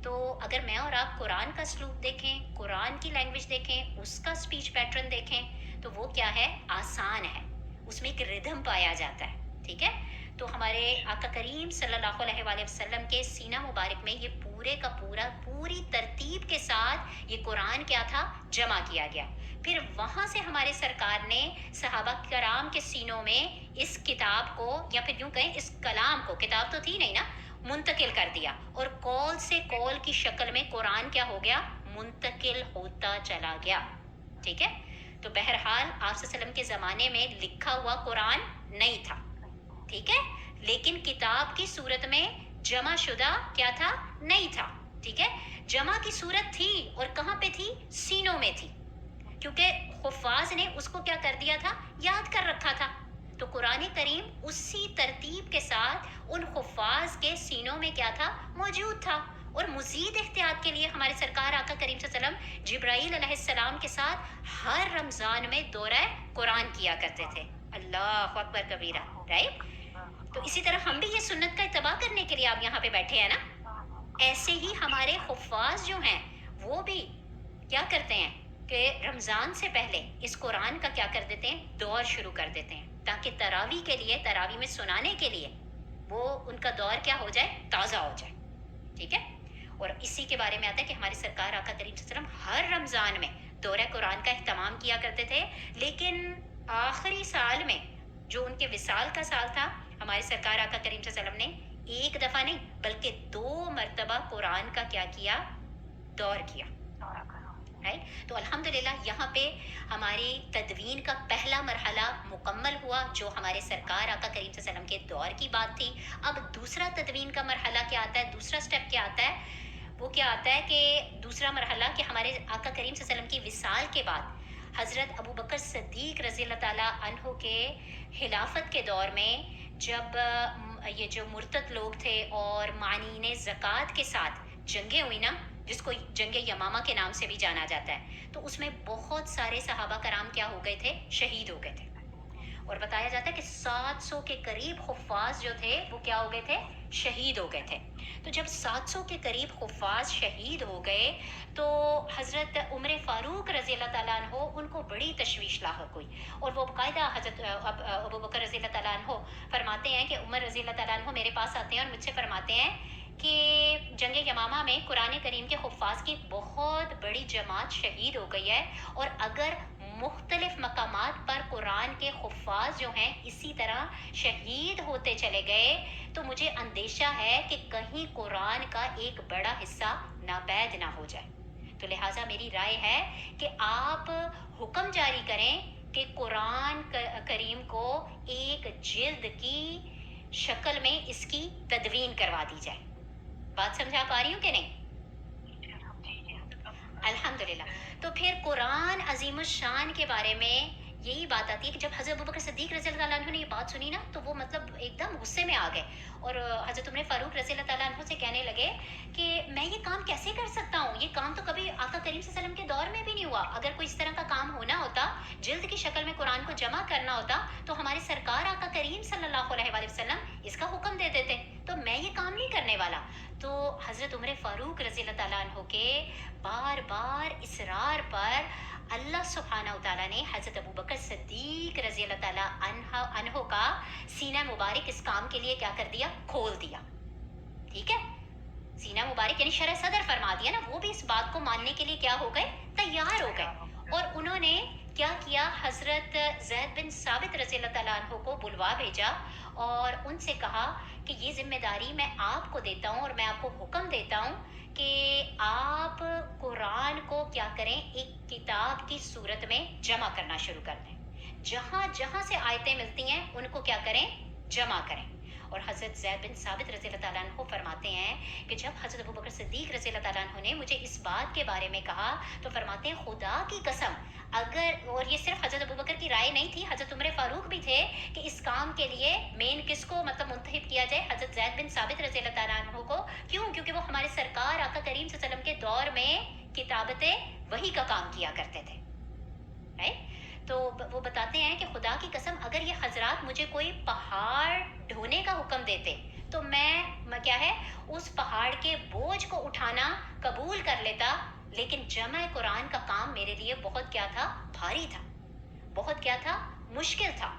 تو اگر میں اور آپ قرآن کا اسلوب دیکھیں، قرآن کی لینگویج دیکھیں، اس کا اسپیچ پیٹرن دیکھیں، تو وہ کیا ہے، آسان ہے، اس میں ایک ردھم پایا جاتا ہے. ٹھیک ہے. تو ہمارے آقا کریم صلی اللہ علیہ وآلہ وسلم کے سینہ مبارک میں یہ پورے کا پورا پوری ترتیب کے ساتھ یہ قرآن کیا تھا، جمع کیا گیا. پھر وہاں سے ہمارے سرکار نے صحابہ کرام کے سینوں میں اس کتاب کو، یا پھر یوں کہیں اس کلام کو، کتاب تو تھی نہیں نا، منتقل کر دیا، اور کال سے کال کی شکل میں قرآن کیا ہو گیا، منتقل ہوتا چلا گیا. ٹھیک ہے. تو بہرحال آپ صلی اللہ علیہ وسلم کے زمانے میں لکھا ہوا قرآن نہیں تھا. ٹھیک ہے. لیکن کتاب کی صورت میں جمع شدہ کیا تھا، نہیں تھا. ٹھیک ہے. جمع کی صورت تھی، اور کہاں پہ تھی، سینوں میں تھی، کیونکہ حفاظ نے اس کو کیا کر دیا تھا، یاد کر رکھا تھا. تو قرآن کریم اسی ترتیب کے ساتھ ان حفاظ کے سینوں میں کیا تھا، موجود تھا. اور مزید احتیاط کے لیے ہمارے سرکار آقا کریم صلی اللہ علیہ وسلم جبرائیل علیہ السلام کے ساتھ ہر رمضان میں دورہ قرآن کیا کرتے تھے. اللہ اکبر کبیرہ. رائٹ. تو اسی طرح ہم بھی یہ سنت کا اتباع کرنے کے لیے آپ یہاں پہ بیٹھے ہیں نا. ایسے ہی ہمارے حفاظ جو ہیں وہ بھی کیا کرتے ہیں کہ رمضان سے پہلے اس قرآن کا کیا کر دیتے ہیں، دور شروع کر دیتے ہیں، تاکہ تراویح کے لیے، تراویح میں سنانے کے لیے وہ ان کا دور کیا ہو جائے، تازہ ہو جائے. ٹھیک ہے. اور اسی کے بارے میں آتا ہے کہ ہمارے سرکار آقا کریم صلی اللہ علیہ وسلم ہر رمضان میں دورہ قرآن کا اہتمام کیا کرتے تھے. لیکن آخری سال میں جو ان کے وصال کا سال تھا، ہمارے سرکار آقا کریم صلی اللہ علیہ وسلم نے ایک دفعہ نہیں بلکہ 2 مرتبہ قرآن کا کیا دور کیا. تو الحمدللہ یہاں پہ ہماری تدوین کا پہلا مرحلہ مکمل ہوا، جو ہمارے سرکار آقا کریم صلی اللہ علیہ وسلم کے دور کی بات تھی. اب دوسرا تدوین کا مرحلہ کیا آتا ہے، دوسرا سٹیپ کیا آتا ہے، وہ کیا آتا ہے کہ دوسرا مرحلہ کہ ہمارے آقا کریم صلی اللہ علیہ وسلم کی وصال کے بعد حضرت ابو بکر صدیق رضی اللہ تعالیٰ عنہ کے خلافت کے دور میں، جب یہ جو مرتد لوگ تھے اور معنین زکوٰۃ کے ساتھ جنگیں ہوئی نا، جس کو جنگ یمامہ کے نام سے بھی جانا جاتا ہے، تو اس میں بہت سارے صحابہ کرام کیا ہو گئے تھے، شہید ہو گئے تھے. اور بتایا جاتا ہے کہ 700 کے قریب حفاظ جو تھے وہ کیا ہو گئے تھے، شہید ہو گئے تھے. تو جب 700 کے قریب حفاظ شہید ہو گئے تو حضرت عمر فاروق رضی اللہ تعالیٰ عنہ ان کو بڑی تشویش لاحق ہوئی، اور وہ باقاعدہ حضرت ابو بکر رضی اللہ تعالیٰ عنہ فرماتے ہیں کہ عمر رضی اللہ تعالیٰ عنہ میرے پاس آتے ہیں اور مجھ سے فرماتے ہیں کہ جنگ یمامہ میں قرآن کریم کے حفاظ کی بہت بڑی جماعت شہید ہو گئی ہے، اور اگر مختلف مقامات پر قرآن کے حفاظ جو ہیں اسی طرح شہید ہوتے چلے گئے تو مجھے اندیشہ ہے کہ کہیں قرآن کا ایک بڑا حصہ ناپید نہ ہو جائے. تو لہٰذا میری رائے ہے کہ آپ حکم جاری کریں کہ قرآن کریم کو ایک جلد کی شکل میں اس کی تدوین کروا دی جائے. بات سمجھا پا رہی ہوں کہ نہیں؟ الحمدللہ. تو پھر قرآن عظیم الشان کے بارے میں یہی بات آتی ہے کہ جب حضرت ابوبکر صدیق رضی اللہ عنہ نے یہ بات سنی نا تو وہ مطلب ایک دم غصے میں آ گئے، اور حضرت عمر فاروق رضی اللہ تعالیٰ عنہ سے کہنے لگے کہ میں یہ کام کیسے کر سکتا ہوں، یہ کام تو کبھی آقا کریم صلی اللہ علیہ وسلم کے دور میں بھی نہیں ہوا. اگر کوئی اس طرح کا کام ہونا ہوتا، جلد کی شکل میں قرآن کو جمع کرنا ہوتا، تو ہمارے سرکار آقا کریم صلی اللہ علیہ وآلہ وسلم اس کا حکم دے دیتے، تو میں یہ کام نہیں کرنے والا. تو حضرت عمر فاروق رضی اللہ تعالیٰ عنہ کے بار بار اصرار پر اللہ سبحانہ وتعالیٰ نے حضرت ابو بکر صدیق رضی اللہ تعالیٰ عنہ کا سینہ مبارک اس کام کے لیے کیا کر دیا، کھول دیا. ٹھیک ہے. سینہ مبارک یعنی شرح صدر فرما دیا نا، وہ بھی اس بات کو ماننے کے لیے کیا ہو گئے، تیار ہو گئے. اور انہوں نے کیا کیا، حضرت زید بن ثابت رضی اللہ تعالیٰ عنہ کو بلوا بھیجا اور ان سے کہا کہ یہ ذمہ داری میں آپ کو دیتا ہوں، اور میں آپ کو حکم دیتا ہوں کہ آپ قرآن کو کیا کریں، ایک کتاب کی صورت میں جمع کرنا شروع کر دیں. جہاں جہاں سے آیتیں ملتی ہیں ان کو کیا کریں، جمع کریں. اور حضرت زید بن ثابت رضی اللہ تعالیٰ عنہ فرماتے ہیں کہ جب حضرت ابو بکر صدیق رضی اللہ تعالیٰ عنہ نے مجھے اس بات کے بارے میں کہا تو فرماتے ہیں خدا کی قسم اگر، اور یہ صرف حضرت ابو بکر کی رائے نہیں تھی، حضرت عمر فاروق بھی تھے کہ اس کام کے لیے مین کس کو مطلب منتخب کیا جائے، حضرت زید بن ثابت رضی اللہ تعالیٰ عنہ کو. کیوں؟ کیونکہ وہ ہمارے سرکار آقا کریم صلی اللہ علیہ وسلم کے دور میں کتابت وحی کا کام کیا کرتے تھے. تو وہ بتاتے ہیں کہ خدا کی قسم اگر یہ حضرات مجھے کوئی پہاڑ ڈھونے کا حکم دیتے تو میں کیا ہے اس پہاڑ کے بوجھ کو اٹھانا قبول کر لیتا، لیکن جمع قرآن کا کام میرے لیے بہت کیا تھا، بھاری تھا، بہت کیا تھا، مشکل تھا.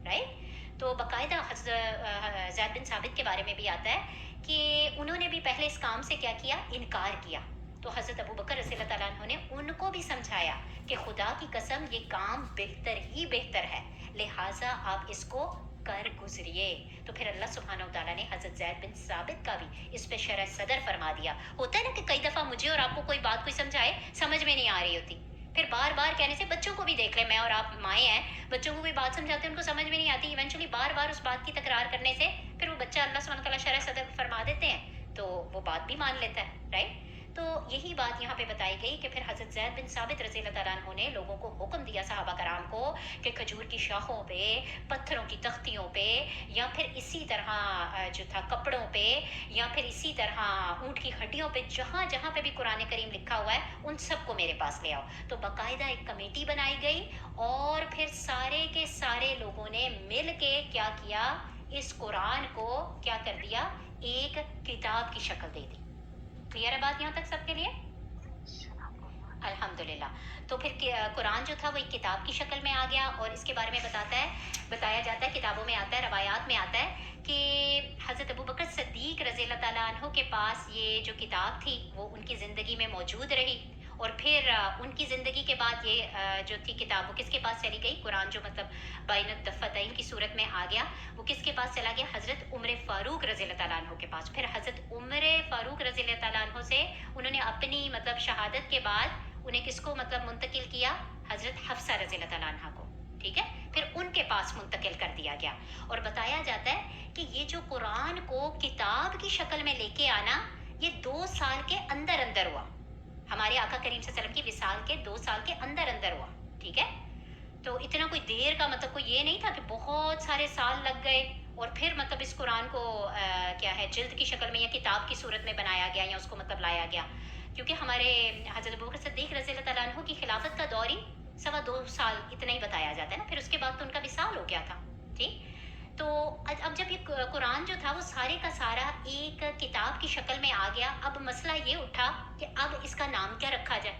رائٹ؟ تو باقاعدہ زید بن ثابت کے بارے میں بھی آتا ہے کہ انہوں نے بھی پہلے اس کام سے کیا کیا، انکار کیا. تو حضرت ابو بکر رضی اللہ تعالیٰ عنہ نے ان کو بھی سمجھایا کہ خدا کی قسم یہ کام بہتر ہی بہتر ہے، لہٰذا آپ اس کو کر گزریے. تو پھر اللہ سبحانہ و تعالیٰ نے حضرت زید بن ثابت کا بھی اس پہ شرح صدر فرما دیا. ہوتا ہے نا کہ کئی دفعہ مجھے اور آپ کو کوئی بات کوئی سمجھائے سمجھ میں نہیں آ رہی ہوتی، پھر بار بار کہنے سے، بچوں کو بھی دیکھ لیں، میں اور آپ مائیں ہیں، بچوں کو کوئی بات سمجھاتے ہیں ان کو سمجھ میں نہیں آتی، ایونچولی بار بار اس بات کی تکرار کرنے سے پھر وہ بچہ اللہ سبحانہ و تعالیٰ شرح صدر فرما دیتے ہیں تو وہ بات بھی مان لیتا ہے. رائٹ؟ تو یہی بات یہاں پہ بتائی گئی کہ پھر حضرت زید بن ثابت رضی اللہ تعالیٰ عنہ نے لوگوں کو حکم دیا، صحابہ کرام کو، کہ کھجور کی شاخوں پہ، پتھروں کی تختیوں پہ، یا پھر اسی طرح جو تھا کپڑوں پہ، یا پھر اسی طرح اونٹ کی ہڈیوں پہ، جہاں جہاں پہ بھی قرآن کریم لکھا ہوا ہے ان سب کو میرے پاس لے آؤ. تو باقاعدہ ایک کمیٹی بنائی گئی اور پھر سارے کے سارے لوگوں نے مل کے کیا کیا، اس قرآن کو کیا کر دیا، ایک کتاب کی شکل دے دی. کلیئر ہے بات یہاں تک سب کے لیے؟ الحمدللہ. تو پھر قرآن جو تھا وہ ایک کتاب کی شکل میں آ گیا، اور اس کے بارے میں بتایا جاتا ہے، کتابوں میں آتا ہے، روایات میں آتا ہے کہ حضرت ابو بکر صدیق رضی اللہ تعالیٰ عنہ کے پاس یہ جو کتاب تھی وہ ان کی زندگی میں موجود رہی، اور پھر ان کی زندگی کے بعد یہ جو تھی کتاب وہ کس کے پاس چلی گئی، قرآن جو مطلب بین الدفتین کی صورت میں آ گیا، وہ کس کے پاس چلا گیا، حضرت عمر فاروق رضی اللہ تعالیٰ عنہ کے پاس. پھر حضرت عمر فاروق رضی اللہ تعالیٰ عنہ سے انہوں نے اپنی مطلب شہادت کے بعد انہیں کس کو مطلب منتقل کیا، حضرت حفصہ رضی اللہ تعالیٰ عنہ کو. ٹھیک ہے؟ پھر ان کے پاس منتقل کر دیا گیا. اور بتایا جاتا ہے کہ یہ جو قرآن کو کتاب کی شکل میں لے کے آنا یہ 2 سال کے اندر اندر ہوا، ہمارے آقا کریم صلی اللہ علیہ وسلم کی وصال کے 2 سال کے اندر اندر ہوا. ٹھیک ہے؟ تو اتنا کوئی دیر کا مطلب کوئی یہ نہیں تھا کہ بہت سارے سال لگ گئے اور پھر مطلب اس قرآن کو کیا ہے جلد کی شکل میں یا کتاب کی صورت میں بنایا گیا یا اس کو مطلب لایا گیا. کیونکہ ہمارے حضرت ابوبکر صدیق رضی اللہ تعالیٰ عنہ کی خلافت کا دور ہی 2.25 سال اتنا ہی بتایا جاتا ہے نا، پھر اس کے بعد تو ان کا وصال ہو گیا تھا. ٹھیک؟ تو اب جب یہ قرآن جو تھا وہ سارے کا سارا ایک کتاب کی شکل میں آ گیا، اب مسئلہ یہ اٹھا کہ اب اس کا نام کیا رکھا جائے،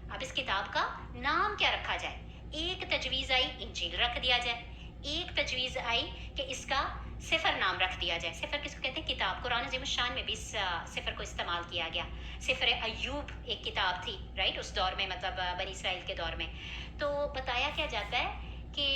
اب اس کتاب کا نام کیا رکھا جائے. ایک تجویز آئی انجیل رکھ دیا جائے، ایک تجویز آئی کہ اس کا صفر نام رکھ دیا جائے. صفر کس کو کہتے ہیں؟ کتاب. قرآن عظیم الشان میں بھی اس صفر کو استعمال کیا گیا. صفر ایوب ایک کتاب تھی، رائٹ، اس دور میں مطلب بنی اسرائیل کے دور میں. تو بتایا کیا جاتا ہے کہ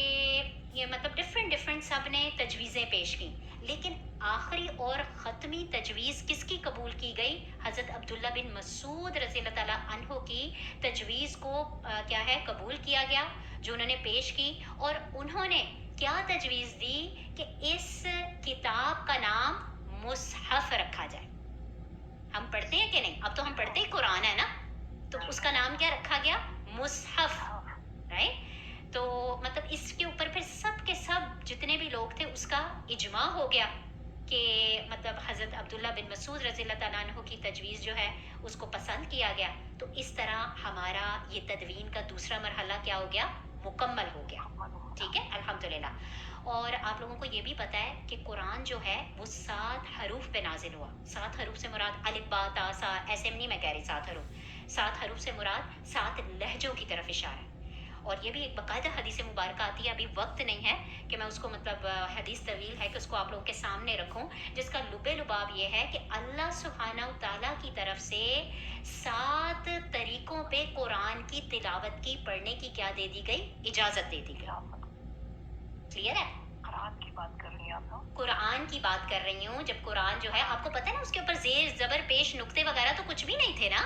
یہ مطلب ڈفرینٹ سب نے تجویزیں پیش کی، لیکن آخری اور ختمی تجویز کس کی قبول کی گئی؟ حضرت عبداللہ بن مسعود رضی اللہ تعالیٰ عنہ کی تجویز کو کیا ہے قبول کیا گیا جو انہوں نے پیش کی. اور انہوں نے کیا تجویز دی کہ اس کتاب کا نام مصحف رکھا جائے. ہم پڑھتے ہیں کہ نہیں؟ اب تو ہم پڑھتے ہی قرآن ہے نا، تو اس کا نام کیا رکھا گیا؟ مصحف. رائٹ؟ تو مطلب اس کے اوپر پھر سب کے سب جتنے بھی لوگ تھے اس کا اجماع ہو گیا کہ مطلب حضرت عبداللہ بن مسعود رضی اللہ تعالیٰ عنہ کی تجویز جو ہے اس کو پسند کیا گیا. تو اس طرح ہمارا یہ تدوین کا دوسرا مرحلہ کیا ہو گیا؟ مکمل ہو گیا. ٹھیک ہے؟ الحمدللہ. اور آپ لوگوں کو یہ بھی پتہ ہے کہ قرآن جو ہے وہ 7 حروف پہ نازل ہوا. 7 حروف سے مراد الف با تا سا، ایسے نہیں میں کہہ رہی 7 حروف. 7 حروف سے مراد 7 لہجوں کی طرف اشارہ ہے. اور یہ بھی ایک باقاعدہ حدیث مبارکہ آتی ہے، ابھی وقت نہیں ہے کہ میں اس کو مطلب حدیث طویل ہے کہ اس کو آپ لوگوں کے سامنے رکھوں، جس کا لب لباب یہ ہے کہ اللہ سبحانہ تعالیٰ کی طرف سے 7 طریقوں پہ قرآن کی تلاوت کی پڑھنے کی کیا دے دی گئی؟ اجازت دے دی گئی. کلیئر ہے؟ قرآن کی بات کر رہی ہیں آپ؟ قرآن کی بات کر رہی ہوں. جب قرآن جو ہے آپ کو پتہ ہے نا اس کے اوپر زیر زبر پیش نقطے وغیرہ تو کچھ بھی نہیں تھے نا،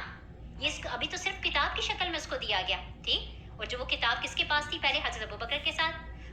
یہ ابھی تو صرف کتاب کی شکل میں اس کو دیا گیا. ٹھیک؟ اور جو وہ کتاب کس کے پاس تھی؟ پہلے حضرت ابوبکر کے ساتھ،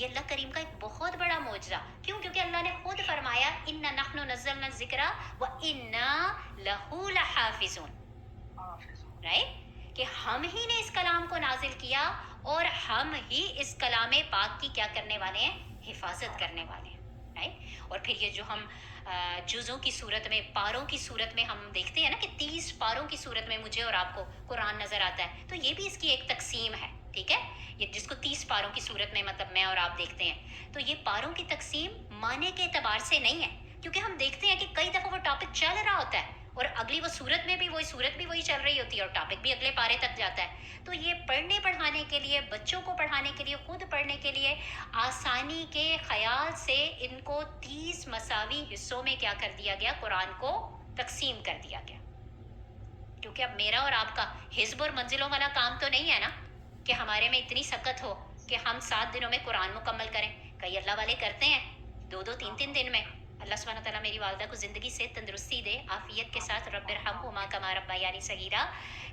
یہ اللہ کریم کا ایک بہت بڑا معجزہ. کیوں؟ کیونکہ اللہ نے خود فرمایا اِنَّا نَحْنُ نَزَّلْنَا الذِّكْرَ وَإِنَّا لَهُ لَحَافِظُونَ. حافظ. رائٹ، کہ ہم ہی نے اس کلام کو نازل کیا اور ہم ہی اس کلام پاک کی کیا کرنے والے ہیں؟ حفاظت کرنے والے ہیں. رائٹ. اور پھر یہ جو ہم جزوں کی صورت میں، پاروں کی صورت میں ہم دیکھتے ہیں نا کہ 30 پاروں کی صورت میں مجھے اور آپ کو قرآن نظر آتا ہے، تو یہ بھی اس کی ایک تقسیم ہے. ٹھیک ہے، یہ جس کو 30 پاروں کی صورت میں مطلب میں اور آپ دیکھتے ہیں، تو یہ پاروں کی تقسیم معنی کے اعتبار سے نہیں ہے، کیونکہ ہم دیکھتے ہیں کہ کئی دفعہ وہ ٹاپک چل رہا ہوتا ہے اور اگلی وہ صورت میں بھی وہی صورت بھی وہی چل رہی ہوتی ہے اور ٹاپک بھی اگلے پارے تک جاتا ہے. تو یہ پڑھنے پڑھانے کے لیے، بچوں کو پڑھانے کے لیے، خود پڑھنے کے لیے آسانی کے خیال سے ان کو 30 مساوی حصوں میں کیا کر دیا گیا؟ قرآن کو تقسیم کر دیا گیا. کیونکہ اب میرا اور آپ کا حزب اور منزلوں والا کام تو نہیں ہے نا کہ ہمارے میں اتنی سکت ہو کہ ہم 7 دنوں میں قرآن مکمل کریں. کئی اللہ والے کرتے ہیں 2 3 دن میں. اللہ سبحانہ تعالیٰ میری والدہ کو زندگی سے تندرستی دے، عافیت کے ساتھ، رب ارحمہما کما ربیانی صغیرہ،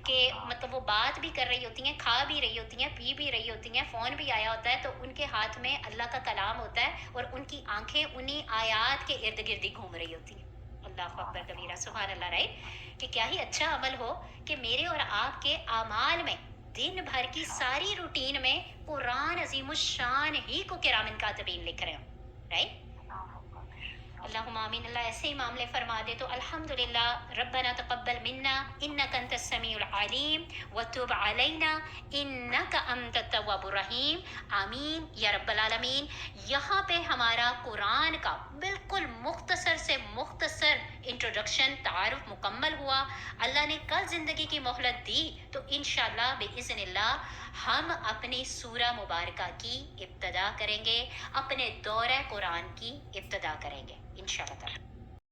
کہ مطلب وہ بات بھی کر رہی ہوتی ہیں، کھا بھی رہی ہوتی ہیں، پی بھی رہی ہوتی ہیں، فون بھی آیا ہوتا ہے، تو ان کے ہاتھ میں اللہ کا کلام ہوتا ہے اور ان کی آنکھیں انہی آیات کے ارد گرد ہی گھوم رہی ہوتی ہیں. اللہ اکبر کبیرہ، سبحان اللہ. رائٹ، کہ کیا ہی اچھا عمل ہو کہ میرے اور آپ کے اعمال میں دن بھر کی ساری روٹین میں قرآن عظیم الشان ہی کو کرام کاتبین لکھ رہے ہوں. رائٹ. اللہم آمین. اللہ ایسے ہی معاملے فرما دے. تو الحمدللہ، ربنا تقبل منا انک انت السمیع العلیم وتب علینا انک انت التواب الرحیم. آمین یا رب العالمین. یہاں پہ ہمارا قرآن کا بالکل مختصر سے مختصر انٹروڈکشن، تعارف مکمل ہوا. اللہ نے کل زندگی کی مہلت دی تو انشاءاللہ بإذن اللہ ہم اپنی سورہ مبارکہ کی ابتدا کریں گے، اپنے دورہ قرآن کی ابتدا کریں گے انشاءاللہ تعالی.